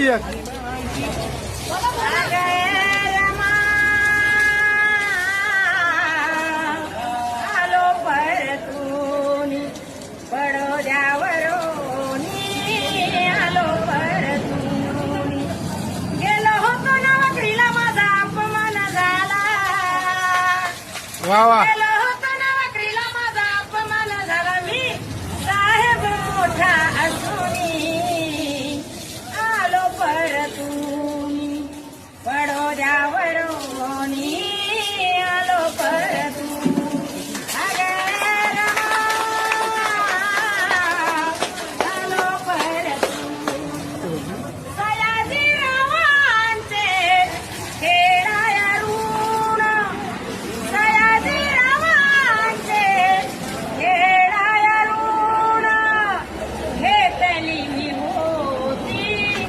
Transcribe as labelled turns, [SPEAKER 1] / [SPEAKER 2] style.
[SPEAKER 1] एक
[SPEAKER 2] आलो परतून बडोद्यावरून आलो परतून गेलो होतो नोकरीला माझा अपमान झाला
[SPEAKER 1] वा वा